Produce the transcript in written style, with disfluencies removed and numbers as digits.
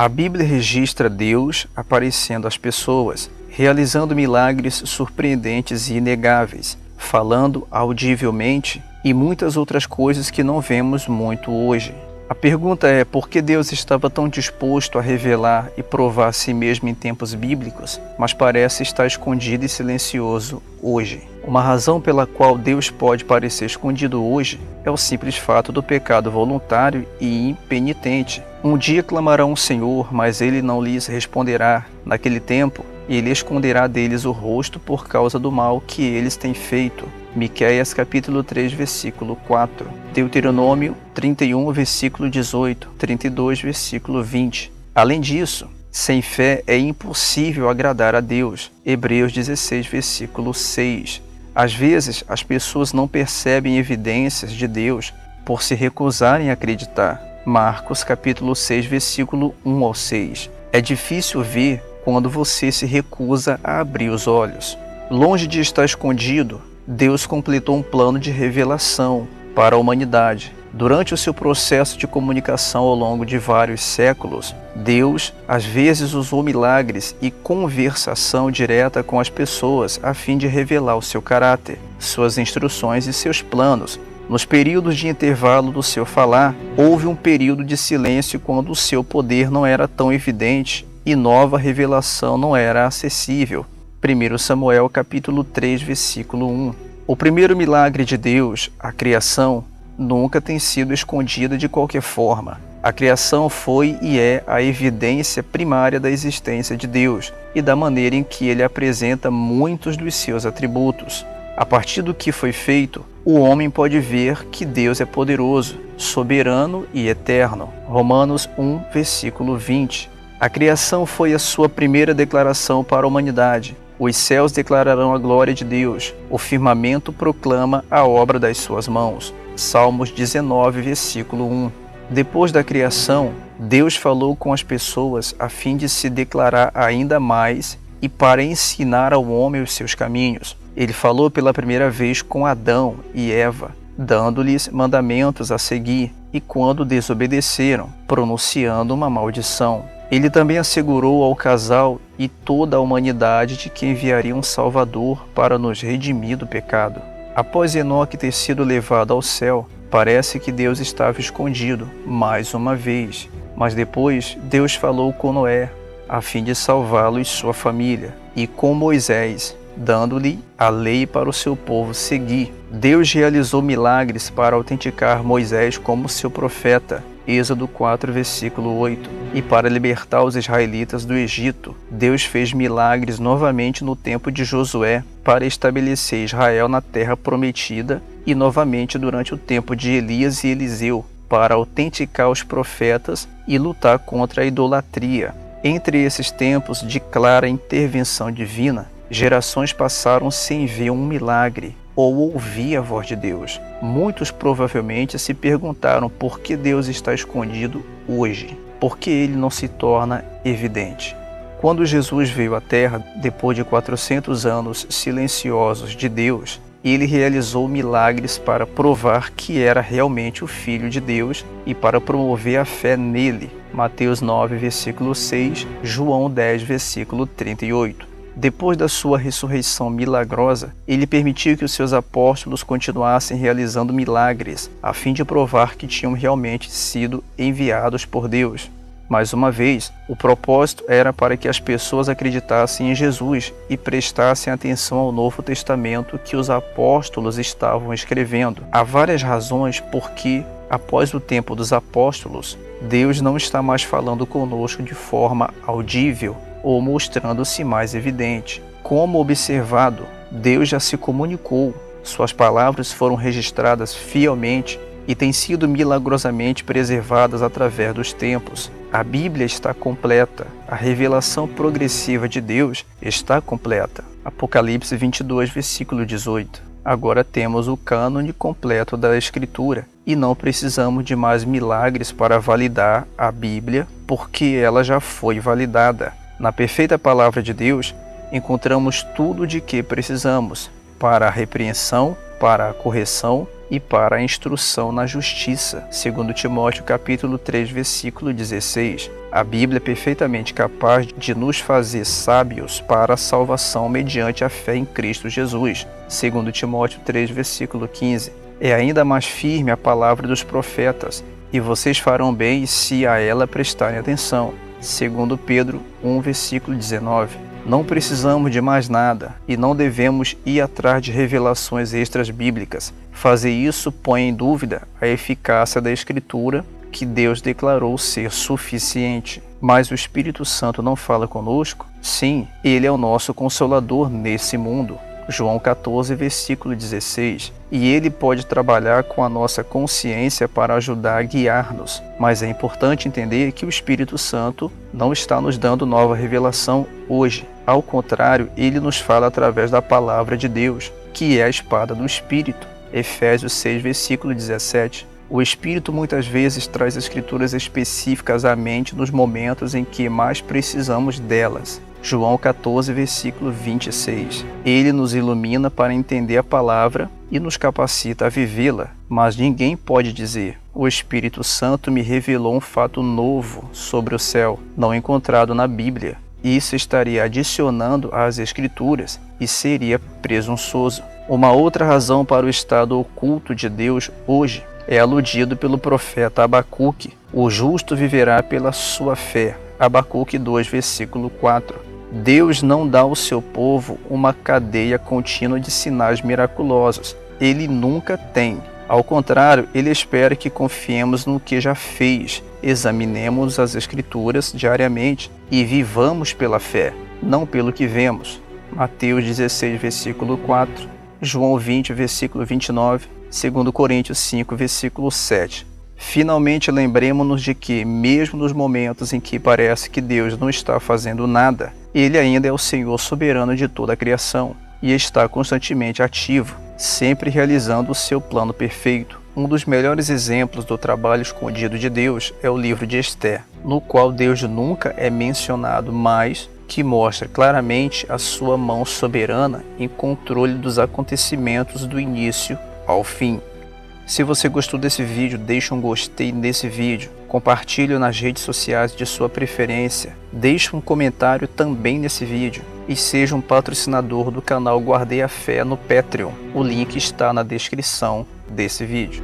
A Bíblia registra Deus aparecendo às pessoas, realizando milagres surpreendentes e inegáveis, falando audivelmente e muitas outras coisas que não vemos muito hoje. A pergunta é por que Deus estava tão disposto a revelar e provar a si mesmo em tempos bíblicos, mas parece estar escondido e silencioso hoje. Uma razão pela qual Deus pode parecer escondido hoje é o simples fato do pecado voluntário e impenitente. Um dia clamarão ao Senhor, mas ele não lhes responderá. Naquele tempo, ele esconderá deles o rosto por causa do mal que eles têm feito. Miqueias capítulo 3, versículo 4. Deuteronômio 31, versículo 18. 32, versículo 20. Além disso, sem fé é impossível agradar a Deus. Hebreus 16, versículo 6. Às vezes, as pessoas não percebem evidências de Deus por se recusarem a acreditar. Marcos capítulo 6, versículo 1 ao 6. É difícil ver quando você se recusa a abrir os olhos. Longe de estar escondido, Deus completou um plano de revelação para a humanidade. Durante o seu processo de comunicação ao longo de vários séculos, Deus às vezes usou milagres e conversação direta com as pessoas a fim de revelar o seu caráter, suas instruções e seus planos. Nos períodos de intervalo do seu falar, houve um período de silêncio quando o seu poder não era tão evidente e nova revelação não era acessível. 1 Samuel capítulo 3, versículo 1. O primeiro milagre de Deus, a criação, nunca tem sido escondida de qualquer forma. A criação foi e é a evidência primária da existência de Deus e da maneira em que ele apresenta muitos dos seus atributos. A partir do que foi feito, o homem pode ver que Deus é poderoso, soberano e eterno. Romanos 1, versículo 20. A criação foi a sua primeira declaração para a humanidade. Os céus declararão a glória de Deus. O firmamento proclama a obra das suas mãos. Salmos 19, versículo 1. Depois da criação, Deus falou com as pessoas a fim de se declarar ainda mais e para ensinar ao homem os seus caminhos. Ele falou pela primeira vez com Adão e Eva, dando-lhes mandamentos a seguir, e quando desobedeceram, pronunciando uma maldição. Ele também assegurou ao casal e toda a humanidade de que enviaria um Salvador para nos redimir do pecado. Após Enoque ter sido levado ao céu, parece que Deus estava escondido, mais uma vez. Mas depois, Deus falou com Noé, a fim de salvá-lo e sua família, e com Moisés, dando-lhe a lei para o seu povo seguir. Deus realizou milagres para autenticar Moisés como seu profeta, Êxodo 4, versículo 8. E para libertar os israelitas do Egito, Deus fez milagres novamente no tempo de Josué para estabelecer Israel na terra prometida e novamente durante o tempo de Elias e Eliseu para autenticar os profetas e lutar contra a idolatria. Entre esses tempos de clara intervenção divina, gerações passaram sem ver um milagre ou ouvir a voz de Deus. Muitos provavelmente se perguntaram por que Deus está escondido hoje, por que ele não se torna evidente. Quando Jesus veio à Terra, depois de 400 anos silenciosos de Deus, ele realizou milagres para provar que era realmente o Filho de Deus e para promover a fé nele. Mateus 9, versículo 6, João 10, versículo 38. Depois da sua ressurreição milagrosa, ele permitiu que os seus apóstolos continuassem realizando milagres, a fim de provar que tinham realmente sido enviados por Deus. Mais uma vez, o propósito era para que as pessoas acreditassem em Jesus e prestassem atenção ao Novo Testamento que os apóstolos estavam escrevendo. Há várias razões por que, após o tempo dos apóstolos, Deus não está mais falando conosco de forma audível ou mostrando-se mais evidente. Como observado, Deus já se comunicou, suas palavras foram registradas fielmente e têm sido milagrosamente preservadas através dos tempos. A Bíblia está completa, a revelação progressiva de Deus está completa. Apocalipse 22, versículo 18. Agora temos o cânone completo da Escritura e não precisamos de mais milagres para validar a Bíblia, porque ela já foi validada. Na perfeita palavra de Deus, encontramos tudo de que precisamos para a repreensão, para a correção e para a instrução na justiça, segundo Timóteo capítulo 3, versículo 16. A Bíblia é perfeitamente capaz de nos fazer sábios para a salvação mediante a fé em Cristo Jesus, segundo Timóteo 3, versículo 15. É ainda mais firme a palavra dos profetas, e vocês farão bem se a ela prestarem atenção, segundo Pedro 1, versículo 19. Não precisamos de mais nada e não devemos ir atrás de revelações extras bíblicas. Fazer isso põe em dúvida a eficácia da Escritura, que Deus declarou ser suficiente. Mas o Espírito Santo não fala conosco? Sim, ele é o nosso consolador nesse mundo. João 14, versículo 16. E ele pode trabalhar com a nossa consciência para ajudar a guiar-nos. Mas é importante entender que o Espírito Santo não está nos dando nova revelação hoje. Ao contrário, ele nos fala através da palavra de Deus, que é a espada do Espírito. Efésios 6, versículo 17. O Espírito muitas vezes traz escrituras específicas à mente nos momentos em que mais precisamos delas. João 14, versículo 26. Ele nos ilumina para entender a palavra e nos capacita a vivê-la, mas ninguém pode dizer: o Espírito Santo me revelou um fato novo sobre o céu, não encontrado na Bíblia. Isso estaria adicionando às Escrituras e seria presunçoso. Uma outra razão para o estado oculto de Deus hoje é aludido pelo profeta Abacuque. O justo viverá pela sua fé. Abacuque 2, versículo 4. Deus não dá ao seu povo uma cadeia contínua de sinais miraculosos. Ele nunca tem. Ao contrário, ele espera que confiemos no que já fez. Examinemos as Escrituras diariamente e vivamos pela fé, não pelo que vemos. Mateus 16, versículo 4, João 20, versículo 29, 2 Coríntios 5, versículo 7. Finalmente, lembremos-nos de que, mesmo nos momentos em que parece que Deus não está fazendo nada, Ele ainda é o Senhor soberano de toda a criação e está constantemente ativo, sempre realizando o seu plano perfeito. Um dos melhores exemplos do trabalho escondido de Deus é o livro de Esther, no qual Deus nunca é mencionado, mas que mostra claramente a sua mão soberana em controle dos acontecimentos do início ao fim. Se você gostou desse vídeo, deixe um gostei nesse vídeo, compartilhe nas redes sociais de sua preferência, deixe um comentário também nesse vídeo e seja um patrocinador do canal Guardei a Fé no Patreon. O link está na descrição desse vídeo.